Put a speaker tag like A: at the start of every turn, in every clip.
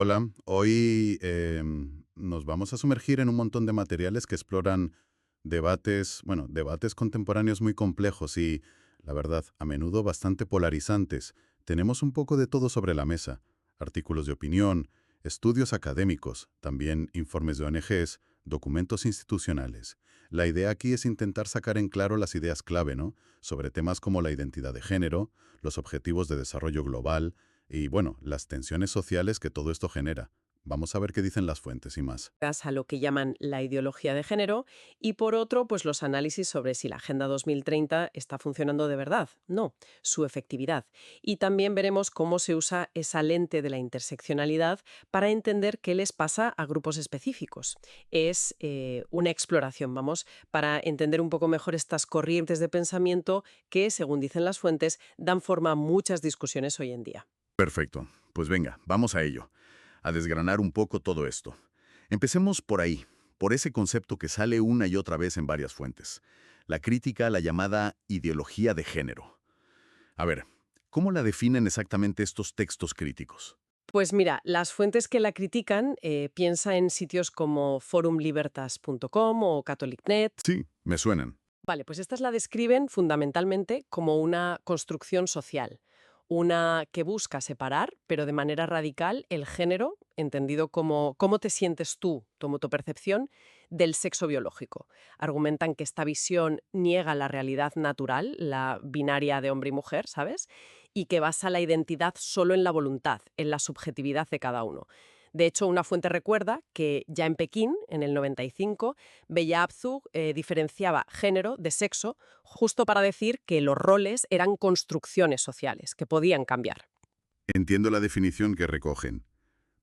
A: Hola, hoy nos vamos a sumergir en un montón de materiales que exploran debates contemporáneos muy complejos y, la verdad, a menudo bastante polarizantes. Tenemos un poco de todo sobre la mesa: artículos de opinión, estudios académicos, también informes de ONGs, documentos institucionales. La idea aquí es intentar sacar en claro las ideas clave, ¿no? Sobre temas como la identidad de género, los objetivos de desarrollo global y, bueno, las tensiones sociales que todo esto genera. Vamos a ver qué dicen las fuentes y más.
B: A lo que llaman la ideología de género y por otro, pues los análisis sobre si la Agenda 2030 está funcionando de verdad, no, su efectividad. Y también veremos cómo se usa esa lente de la interseccionalidad para entender qué les pasa a grupos específicos. Es una exploración, vamos, para entender un poco mejor estas corrientes de pensamiento que, según dicen las fuentes, dan forma a muchas discusiones hoy en día.
A: Perfecto. Pues venga, vamos a ello, a desgranar un poco todo esto. Empecemos por ahí, por ese concepto que sale una y otra vez en varias fuentes: la crítica a la llamada ideología de género. A ver, ¿cómo la definen exactamente estos textos críticos?
B: Pues mira, las fuentes que la critican piensa en sitios como forumlibertas.com o catholicnet.
A: Sí, me suenan.
B: Vale, pues estas la describen fundamentalmente como una construcción social, una que busca separar, pero de manera radical, el género, entendido como cómo te sientes tú, tu autopercepción, del sexo biológico. Argumentan que esta visión niega la realidad natural, la binaria de hombre y mujer, ¿sabes? Y que basa la identidad solo en la voluntad, en la subjetividad de cada uno. De hecho, una fuente recuerda que ya en Pekín, en el 95, Bella Abzug diferenciaba género de sexo justo para decir que los roles eran construcciones sociales, que podían cambiar.
A: Entiendo la definición que recogen,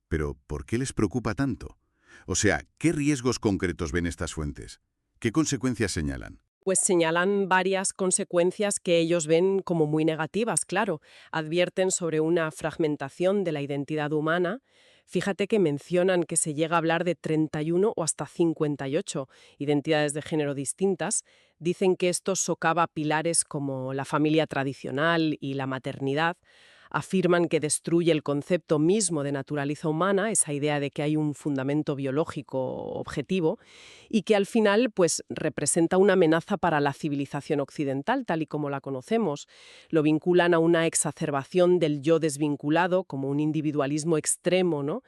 A: pero ¿por qué les preocupa tanto? O sea, ¿qué riesgos concretos ven estas fuentes? ¿Qué consecuencias señalan?
B: Pues señalan varias consecuencias que ellos ven como muy negativas, claro. Advierten sobre una fragmentación de la identidad humana. Fíjate que mencionan que se llega a hablar de 31 o hasta 58 identidades de género distintas. Dicen que esto socava pilares como la familia tradicional y la maternidad. Afirman que destruye el concepto mismo de naturaleza humana, esa idea de que hay un fundamento biológico objetivo, y que al final pues representa una amenaza para la civilización occidental tal y como la conocemos. Lo vinculan a una exacerbación del yo desvinculado, como un individualismo extremo, ¿no?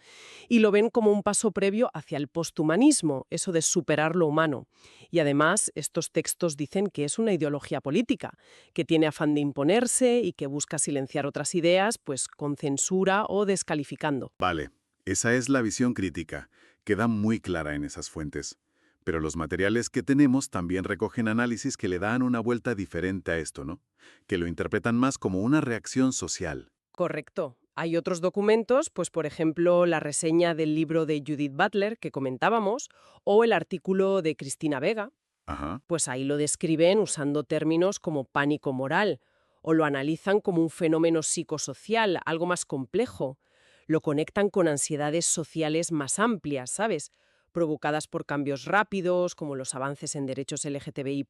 B: Y lo ven como un paso previo hacia el posthumanismo, eso de superar lo humano. Y además, estos textos dicen que es una ideología política, que tiene afán de imponerse y que busca silenciar otras ideas, pues con censura o descalificando.
A: Vale, esa es la visión crítica, queda muy clara en esas fuentes. Pero los materiales que tenemos también recogen análisis que le dan una vuelta diferente a esto, ¿no? Que lo interpretan más como una reacción social.
B: Correcto. Hay otros documentos, pues por ejemplo la reseña del libro de Judith Butler que comentábamos, o el artículo de Cristina Vega,
A: Ajá.
B: pues ahí lo describen usando términos como pánico moral, o lo analizan como un fenómeno psicosocial, algo más complejo. Lo conectan con ansiedades sociales más amplias, ¿sabes? Provocadas por cambios rápidos, como los avances en derechos LGTBI+,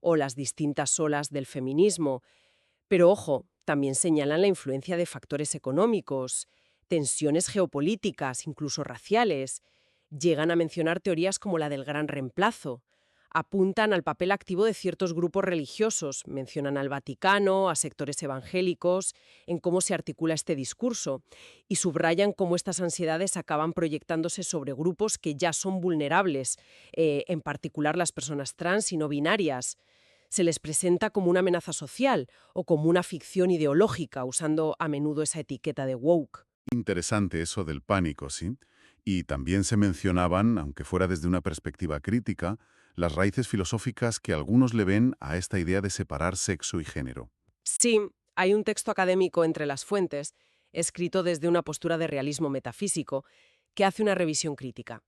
B: o las distintas olas del feminismo. Pero ojo, también señalan la influencia de factores económicos, tensiones geopolíticas, incluso raciales. Llegan a mencionar teorías como la del gran reemplazo. Apuntan al papel activo de ciertos grupos religiosos, mencionan al Vaticano, a sectores evangélicos, en cómo se articula este discurso, y subrayan cómo estas ansiedades acaban proyectándose sobre grupos que ya son vulnerables, en particular las personas trans y no binarias. Se les presenta como una amenaza social o como una ficción ideológica, usando a menudo esa etiqueta de woke.
A: Interesante eso del pánico, ¿sí? Y también se mencionaban, aunque fuera desde una perspectiva crítica, las raíces filosóficas que algunos le ven a esta idea de separar sexo y género.
B: Sí, hay un texto académico entre las fuentes, escrito desde una postura de realismo metafísico, que hace una revisión crítica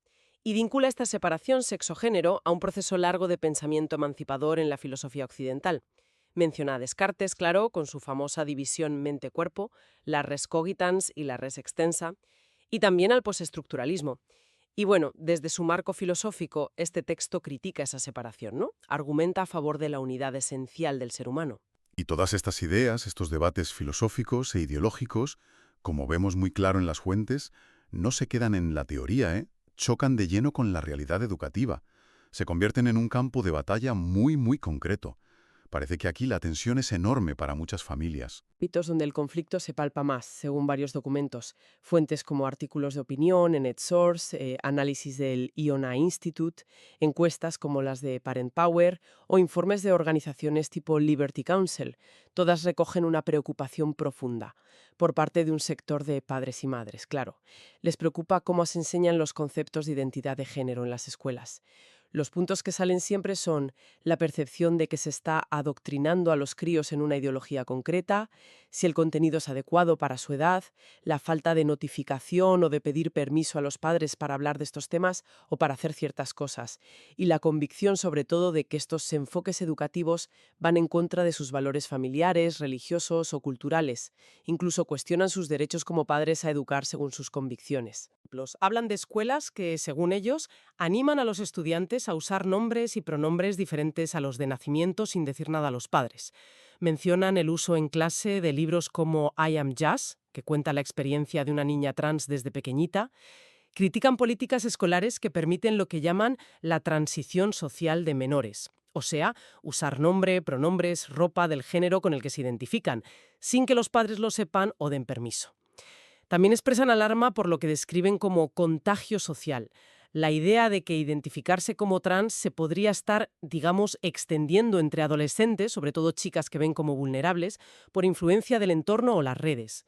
B: y vincula esta separación sexo-género a un proceso largo de pensamiento emancipador en la filosofía occidental. Menciona a Descartes, claro, con su famosa división mente-cuerpo, la res cogitans y la res extensa, y también al postestructuralismo. Y bueno, desde su marco filosófico, este texto critica esa separación, ¿no? Argumenta a favor de la unidad esencial del ser humano.
A: Y todas estas ideas, estos debates filosóficos e ideológicos, como vemos muy claro en las fuentes, no se quedan en la teoría, ¿eh? Chocan de lleno con la realidad educativa. Se convierten en un campo de batalla muy, muy concreto. Parece que aquí la tensión es enorme para muchas familias.
B: Ámbitos donde el conflicto se palpa más, según varios documentos. Fuentes como artículos de opinión en EdSource, análisis del IONA Institute, encuestas como las de Parent Power o informes de organizaciones tipo Liberty Council. Todas recogen una preocupación profunda por parte de un sector de padres y madres, claro. Les preocupa cómo se enseñan los conceptos de identidad de género en las escuelas. Los puntos que salen siempre son la percepción de que se está adoctrinando a los críos en una ideología concreta, si el contenido es adecuado para su edad, la falta de notificación o de pedir permiso a los padres para hablar de estos temas o para hacer ciertas cosas, y la convicción sobre todo de que estos enfoques educativos van en contra de sus valores familiares, religiosos o culturales, incluso cuestionan sus derechos como padres a educar según sus convicciones. Hablan de escuelas que, según ellos, animan a los estudiantes a usar nombres y pronombres diferentes a los de nacimiento sin decir nada a los padres. Mencionan el uso en clase de libros como I Am Jazz, que cuenta la experiencia de una niña trans desde pequeñita. Critican políticas escolares que permiten lo que llaman la transición social de menores, o sea, usar nombre, pronombres, ropa del género con el que se identifican, sin que los padres lo sepan o den permiso. También expresan alarma por lo que describen como contagio social, la idea de que identificarse como trans se podría estar, digamos, extendiendo entre adolescentes, sobre todo chicas que ven como vulnerables, por influencia del entorno o las redes.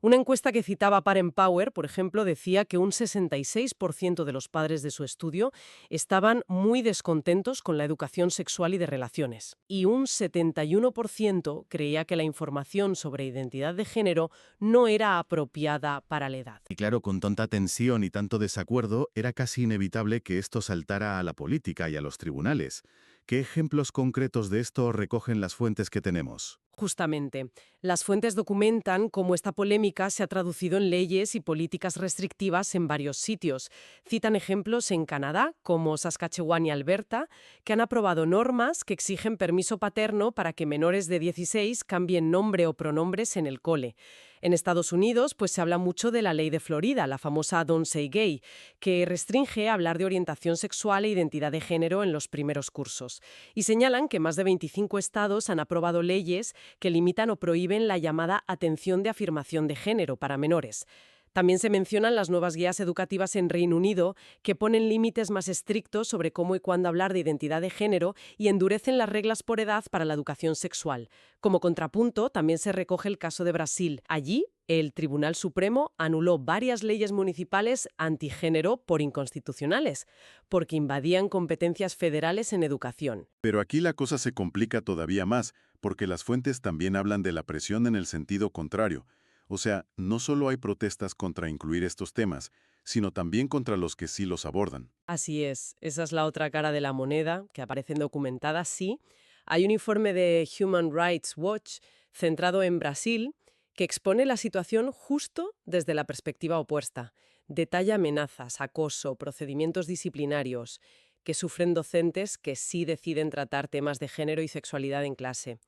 B: Una encuesta que citaba Parent Power, por ejemplo, decía que un 66% de los padres de su estudio estaban muy descontentos con la educación sexual y de relaciones. Y un 71% creía que la información sobre identidad de género no era apropiada para la edad.
A: Y claro, con tanta tensión y tanto desacuerdo, era casi inevitable que esto saltara a la política y a los tribunales. ¿Qué ejemplos concretos de esto recogen las fuentes que tenemos?
B: Justamente, las fuentes documentan cómo esta polémica se ha traducido en leyes y políticas restrictivas en varios sitios. Citan ejemplos en Canadá, como Saskatchewan y Alberta, que han aprobado normas que exigen permiso paterno para que menores de 16 cambien nombre o pronombres en el cole. En Estados Unidos, pues se habla mucho de la ley de Florida, la famosa Don't Say Gay, que restringe hablar de orientación sexual e identidad de género en los primeros cursos. Y señalan que más de 25 estados han aprobado leyes que limitan o prohíben la llamada atención de afirmación de género para menores. También se mencionan las nuevas guías educativas en Reino Unido que ponen límites más estrictos sobre cómo y cuándo hablar de identidad de género y endurecen las reglas por edad para la educación sexual. Como contrapunto, también se recoge el caso de Brasil. Allí, el Tribunal Supremo anuló varias leyes municipales antigénero por inconstitucionales, porque invadían competencias federales en educación.
A: Pero aquí la cosa se complica todavía más, porque las fuentes también hablan de la presión en el sentido contrario. O sea, no solo hay protestas contra incluir estos temas, sino también contra los que sí los abordan.
B: Así es, esa es la otra cara de la moneda, que aparecen documentadas, sí. Hay un informe de Human Rights Watch centrado en Brasil que expone la situación justo desde la perspectiva opuesta. Detalla amenazas, acoso, procedimientos disciplinarios que sufren docentes que sí deciden tratar temas de género y sexualidad en clase.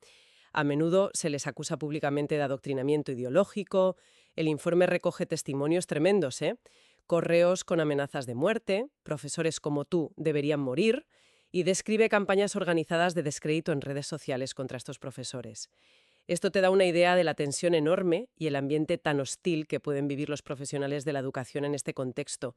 B: A menudo se les acusa públicamente de adoctrinamiento ideológico. El informe recoge testimonios tremendos, ¿eh? Correos con amenazas de muerte, profesores como tú deberían morir, y describe campañas organizadas de descrédito en redes sociales contra estos profesores. Esto te da una idea de la tensión enorme y el ambiente tan hostil que pueden vivir los profesionales de la educación en este contexto.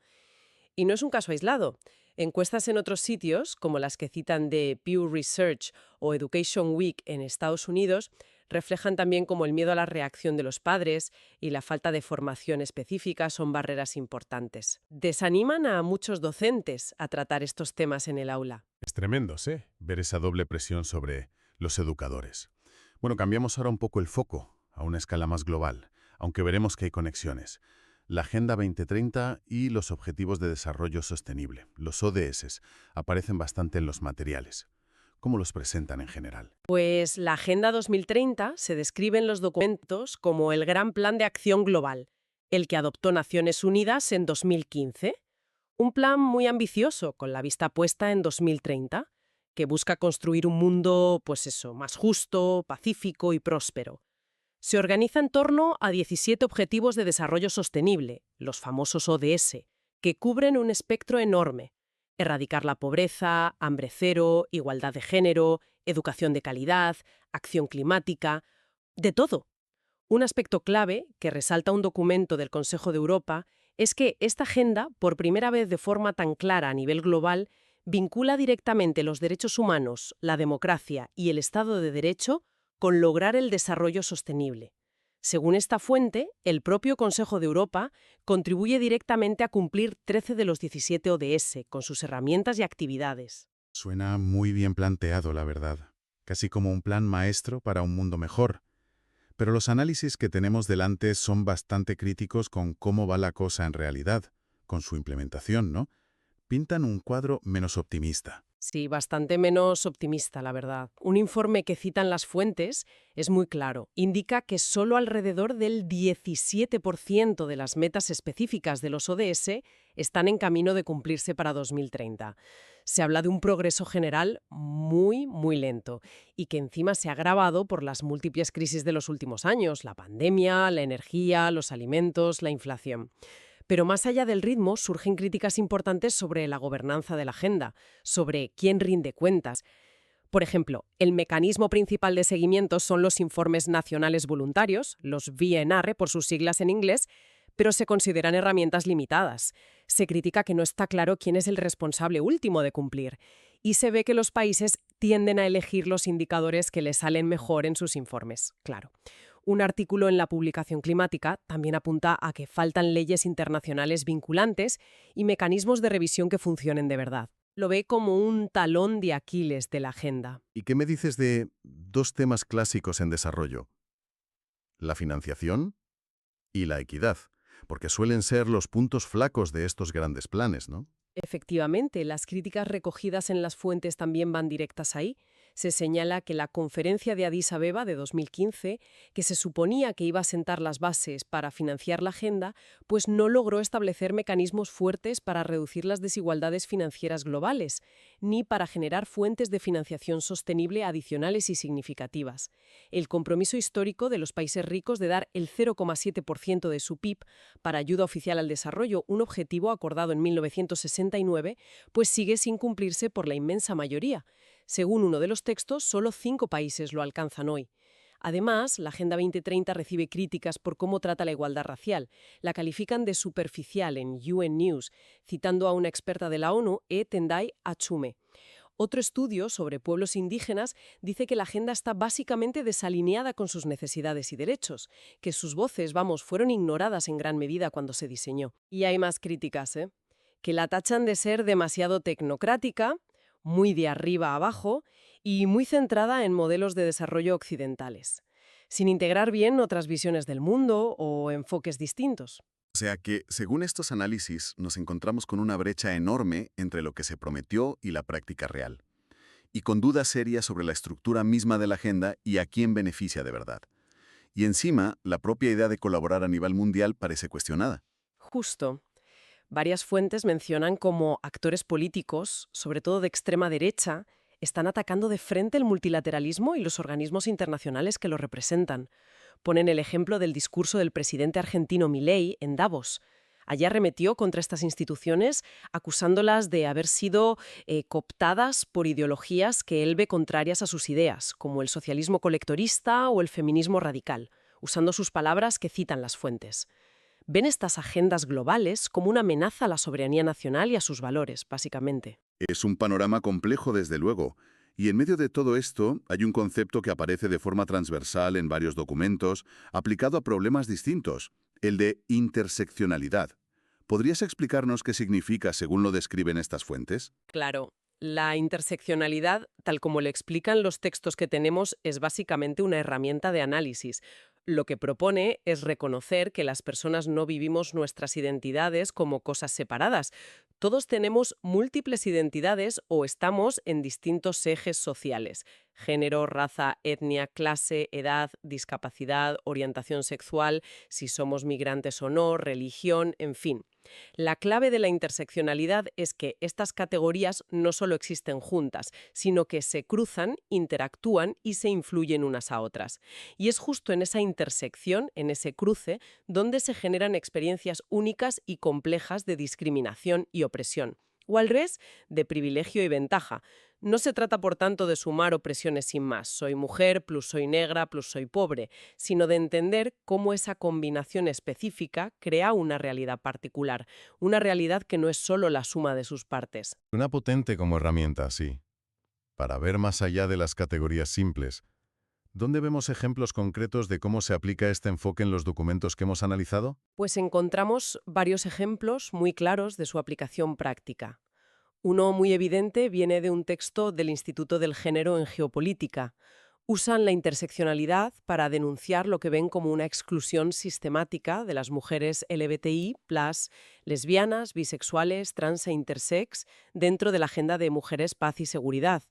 B: Y no es un caso aislado. Encuestas en otros sitios, como las que citan de Pew Research o Education Week en Estados Unidos, reflejan también cómo el miedo a la reacción de los padres y la falta de formación específica son barreras importantes. Desaniman a muchos docentes a tratar estos temas en el aula.
A: Es tremendo, ¿sí? Ver esa doble presión sobre los educadores. Bueno, cambiamos ahora un poco el foco a una escala más global, aunque veremos que hay conexiones. La Agenda 2030 y los Objetivos de Desarrollo Sostenible, los ODS, aparecen bastante en los materiales. ¿Cómo los presentan en general?
B: Pues la Agenda 2030 se describe en los documentos como el Gran Plan de Acción Global, el que adoptó Naciones Unidas en 2015. Un plan muy ambicioso, con la vista puesta en 2030, que busca construir un mundo, pues eso, más justo, pacífico y próspero. Se organiza en torno a 17 Objetivos de Desarrollo Sostenible, los famosos ODS, que cubren un espectro enorme. Erradicar la pobreza, hambre cero, igualdad de género, educación de calidad, acción climática, de todo. Un aspecto clave, que resalta un documento del Consejo de Europa, es que esta agenda, por primera vez de forma tan clara a nivel global, vincula directamente los derechos humanos, la democracia y el Estado de Derecho con lograr el desarrollo sostenible. Según esta fuente, el propio Consejo de Europa contribuye directamente a cumplir 13 de los 17 ODS con sus herramientas y actividades.
A: Suena muy bien planteado, la verdad. Casi como un plan maestro para un mundo mejor. Pero los análisis que tenemos delante son bastante críticos con cómo va la cosa en realidad, con su implementación, ¿no? Pintan un cuadro menos optimista.
B: Sí, bastante menos optimista, la verdad. Un informe que citan las fuentes es muy claro. Indica que solo alrededor del 17% de las metas específicas de los ODS están en camino de cumplirse para 2030. Se habla de un progreso general muy, muy lento y que encima se ha agravado por las múltiples crisis de los últimos años, la pandemia, la energía, los alimentos, la inflación. Pero más allá del ritmo, surgen críticas importantes sobre la gobernanza de la agenda, sobre quién rinde cuentas. Por ejemplo, el mecanismo principal de seguimiento son los informes nacionales voluntarios, los VNR por sus siglas en inglés, pero se consideran herramientas limitadas. Se critica que no está claro quién es el responsable último de cumplir, y se ve que los países tienden a elegir los indicadores que les salen mejor en sus informes, claro. Un artículo en la publicación climática también apunta a que faltan leyes internacionales vinculantes y mecanismos de revisión que funcionen de verdad. Lo ve como un talón de Aquiles de la agenda.
A: ¿Y qué me dices de dos temas clásicos en desarrollo? La financiación y la equidad, porque suelen ser los puntos flacos de estos grandes planes, ¿no?
B: Efectivamente, las críticas recogidas en las fuentes también van directas ahí. Se señala que la conferencia de Addis Abeba de 2015, que se suponía que iba a sentar las bases para financiar la agenda, pues no logró establecer mecanismos fuertes para reducir las desigualdades financieras globales, ni para generar fuentes de financiación sostenible adicionales y significativas. El compromiso histórico de los países ricos de dar el 0,7% de su PIB para ayuda oficial al desarrollo, un objetivo acordado en 1969, pues sigue sin cumplirse por la inmensa mayoría. Según uno de los textos, solo 5 países lo alcanzan hoy. Además, la Agenda 2030 recibe críticas por cómo trata la igualdad racial. La califican de superficial en UN News, citando a una experta de la ONU, Tendai Achume. Otro estudio sobre pueblos indígenas dice que la agenda está básicamente desalineada con sus necesidades y derechos, que sus voces, fueron ignoradas en gran medida cuando se diseñó. Y hay más críticas, que la tachan de ser demasiado tecnocrática, muy de arriba a abajo y muy centrada en modelos de desarrollo occidentales, sin integrar bien otras visiones del mundo o enfoques distintos.
A: O sea que, según estos análisis, nos encontramos con una brecha enorme entre lo que se prometió y la práctica real, y con dudas serias sobre la estructura misma de la agenda y a quién beneficia de verdad. Y encima, la propia idea de colaborar a nivel mundial parece cuestionada.
B: Justo. Varias fuentes mencionan cómo actores políticos, sobre todo de extrema derecha, están atacando de frente el multilateralismo y los organismos internacionales que lo representan. Ponen el ejemplo del discurso del presidente argentino Milei en Davos. Allí arremetió contra estas instituciones, acusándolas de haber sido cooptadas por ideologías que él ve contrarias a sus ideas, como el socialismo colectorista o el feminismo radical, usando sus palabras que citan las fuentes. Ven estas agendas globales como una amenaza a la soberanía nacional y a sus valores, básicamente.
A: Es un panorama complejo, desde luego. Y en medio de todo esto, hay un concepto que aparece de forma transversal en varios documentos, aplicado a problemas distintos, el de interseccionalidad. ¿Podrías explicarnos qué significa según lo describen estas fuentes?
B: Claro, la interseccionalidad, tal como lo explican los textos que tenemos, es básicamente una herramienta de análisis. Lo que propone es reconocer que las personas no vivimos nuestras identidades como cosas separadas. Todos tenemos múltiples identidades o estamos en distintos ejes sociales: género, raza, etnia, clase, edad, discapacidad, orientación sexual, si somos migrantes o no, religión, en fin. La clave de la interseccionalidad es que estas categorías no solo existen juntas, sino que se cruzan, interactúan y se influyen unas a otras. Y es justo en esa intersección, en ese cruce, donde se generan experiencias únicas y complejas de discriminación y opresión. O al revés, de privilegio y ventaja. No se trata, por tanto, de sumar opresiones sin más, soy mujer, plus soy negra, plus soy pobre, sino de entender cómo esa combinación específica crea una realidad particular, una realidad que no es solo la suma de sus partes.
A: Una potente como herramienta, sí. Para ver más allá de las categorías simples, ¿dónde vemos ejemplos concretos de cómo se aplica este enfoque en los documentos que hemos analizado?
B: Pues encontramos varios ejemplos muy claros de su aplicación práctica. Uno muy evidente viene de un texto del Instituto del Género en Geopolítica. Usan la interseccionalidad para denunciar lo que ven como una exclusión sistemática de las mujeres LGBTI+, lesbianas, bisexuales, trans e intersex, dentro de la Agenda de Mujeres, Paz y Seguridad,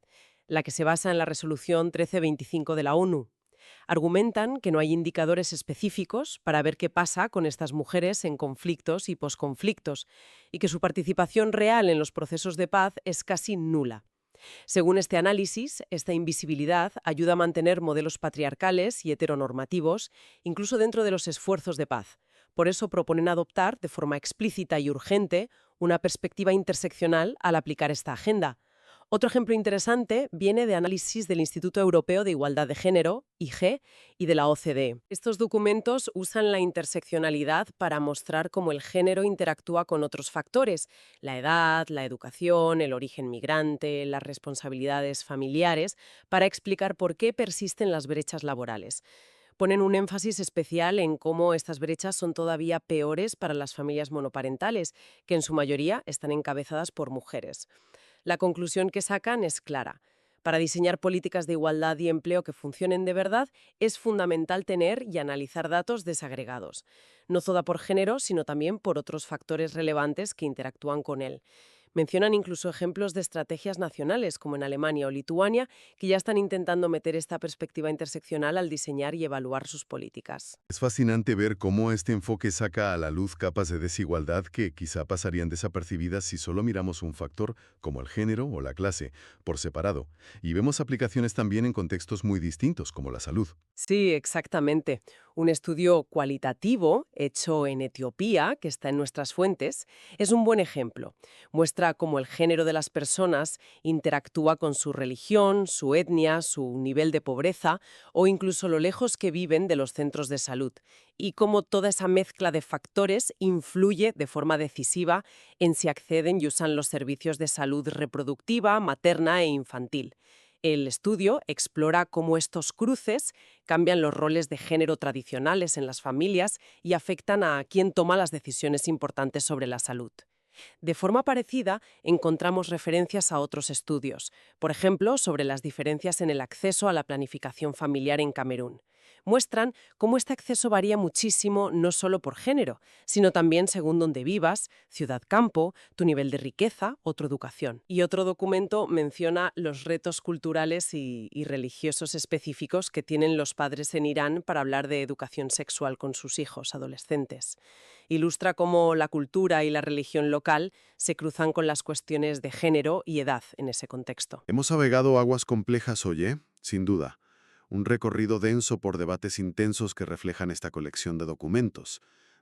B: la que se basa en la Resolución 1325 de la ONU. Argumentan que no hay indicadores específicos para ver qué pasa con estas mujeres en conflictos y posconflictos, y que su participación real en los procesos de paz es casi nula. Según este análisis, esta invisibilidad ayuda a mantener modelos patriarcales y heteronormativos, incluso dentro de los esfuerzos de paz. Por eso proponen adoptar, de forma explícita y urgente, una perspectiva interseccional al aplicar esta agenda. Otro ejemplo interesante viene de análisis del Instituto Europeo de Igualdad de Género, IG, y de la OCDE. Estos documentos usan la interseccionalidad para mostrar cómo el género interactúa con otros factores: la edad, la educación, el origen migrante, las responsabilidades familiares, para explicar por qué persisten las brechas laborales. Ponen un énfasis especial en cómo estas brechas son todavía peores para las familias monoparentales, que en su mayoría están encabezadas por mujeres. La conclusión que sacan es clara. Para diseñar políticas de igualdad y empleo que funcionen de verdad, es fundamental tener y analizar datos desagregados, no solo por género, sino también por otros factores relevantes que interactúan con él. Mencionan incluso ejemplos de estrategias nacionales, como en Alemania o Lituania, que ya están intentando meter esta perspectiva interseccional al diseñar y evaluar sus políticas.
A: Es fascinante ver cómo este enfoque saca a la luz capas de desigualdad que quizá pasarían desapercibidas si solo miramos un factor, como el género o la clase, por separado. Y vemos aplicaciones también en contextos muy distintos, como la salud.
B: Sí, exactamente. Un estudio cualitativo hecho en Etiopía, que está en nuestras fuentes, es un buen ejemplo. Muestra cómo el género de las personas interactúa con su religión, su etnia, su nivel de pobreza o incluso lo lejos que viven de los centros de salud, y cómo toda esa mezcla de factores influye de forma decisiva en si acceden y usan los servicios de salud reproductiva, materna e infantil. El estudio explora cómo estos cruces cambian los roles de género tradicionales en las familias y afectan a quién toma las decisiones importantes sobre la salud. De forma parecida, encontramos referencias a otros estudios, por ejemplo, sobre las diferencias en el acceso a la planificación familiar en Camerún. Muestran cómo este acceso varía muchísimo no solo por género, sino también según dónde vivas, ciudad-campo, tu nivel de riqueza o tu educación. Y otro documento menciona los retos culturales y religiosos específicos que tienen los padres en Irán para hablar de educación sexual con sus hijos adolescentes. Ilustra cómo la cultura y la religión local se cruzan con las cuestiones de género y edad en ese contexto.
A: Hemos navegado aguas complejas hoy, ¿eh? Sin duda. Un recorrido denso por debates intensos que reflejan esta colección de documentos,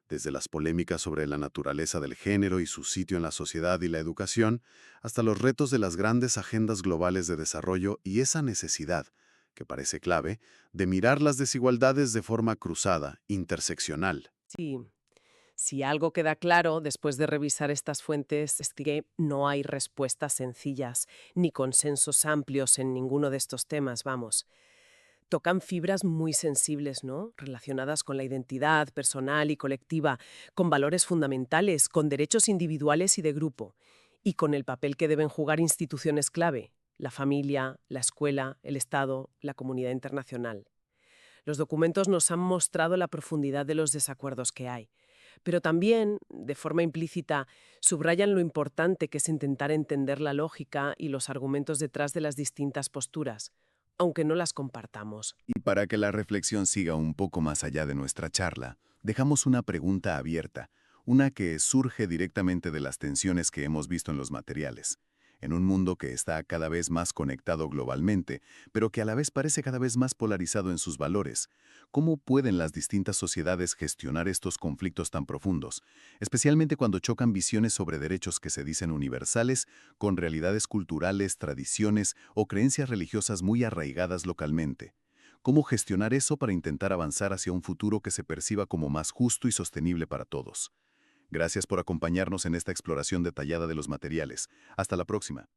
A: desde las polémicas sobre la naturaleza del género y su sitio en la sociedad y la educación, hasta los retos de las grandes agendas globales de desarrollo y esa necesidad, que parece clave, de mirar las desigualdades de forma cruzada, interseccional.
B: Sí. Si algo queda claro después de revisar estas fuentes es que no hay respuestas sencillas ni consensos amplios en ninguno de estos temas, vamos. Tocan fibras muy sensibles, ¿no? Relacionadas con la identidad personal y colectiva, con valores fundamentales, con derechos individuales y de grupo, y con el papel que deben jugar instituciones clave: la familia, la escuela, el Estado, la comunidad internacional. Los documentos nos han mostrado la profundidad de los desacuerdos que hay, Pero también, de forma implícita, subrayan lo importante que es intentar entender la lógica y los argumentos detrás de las distintas posturas, aunque no las compartamos.
C: Y para que la reflexión siga un poco más allá de nuestra charla, dejamos una pregunta abierta, una que surge directamente de las tensiones que hemos visto en los materiales. En un mundo que está cada vez más conectado globalmente, pero que a la vez parece cada vez más polarizado en sus valores, ¿cómo pueden las distintas sociedades gestionar estos conflictos tan profundos, especialmente cuando chocan visiones sobre derechos que se dicen universales con realidades culturales, tradiciones o creencias religiosas muy arraigadas localmente? ¿Cómo gestionar eso para intentar avanzar hacia un futuro que se perciba como más justo y sostenible para todos? Gracias por acompañarnos en esta exploración detallada de los materiales. Hasta la próxima.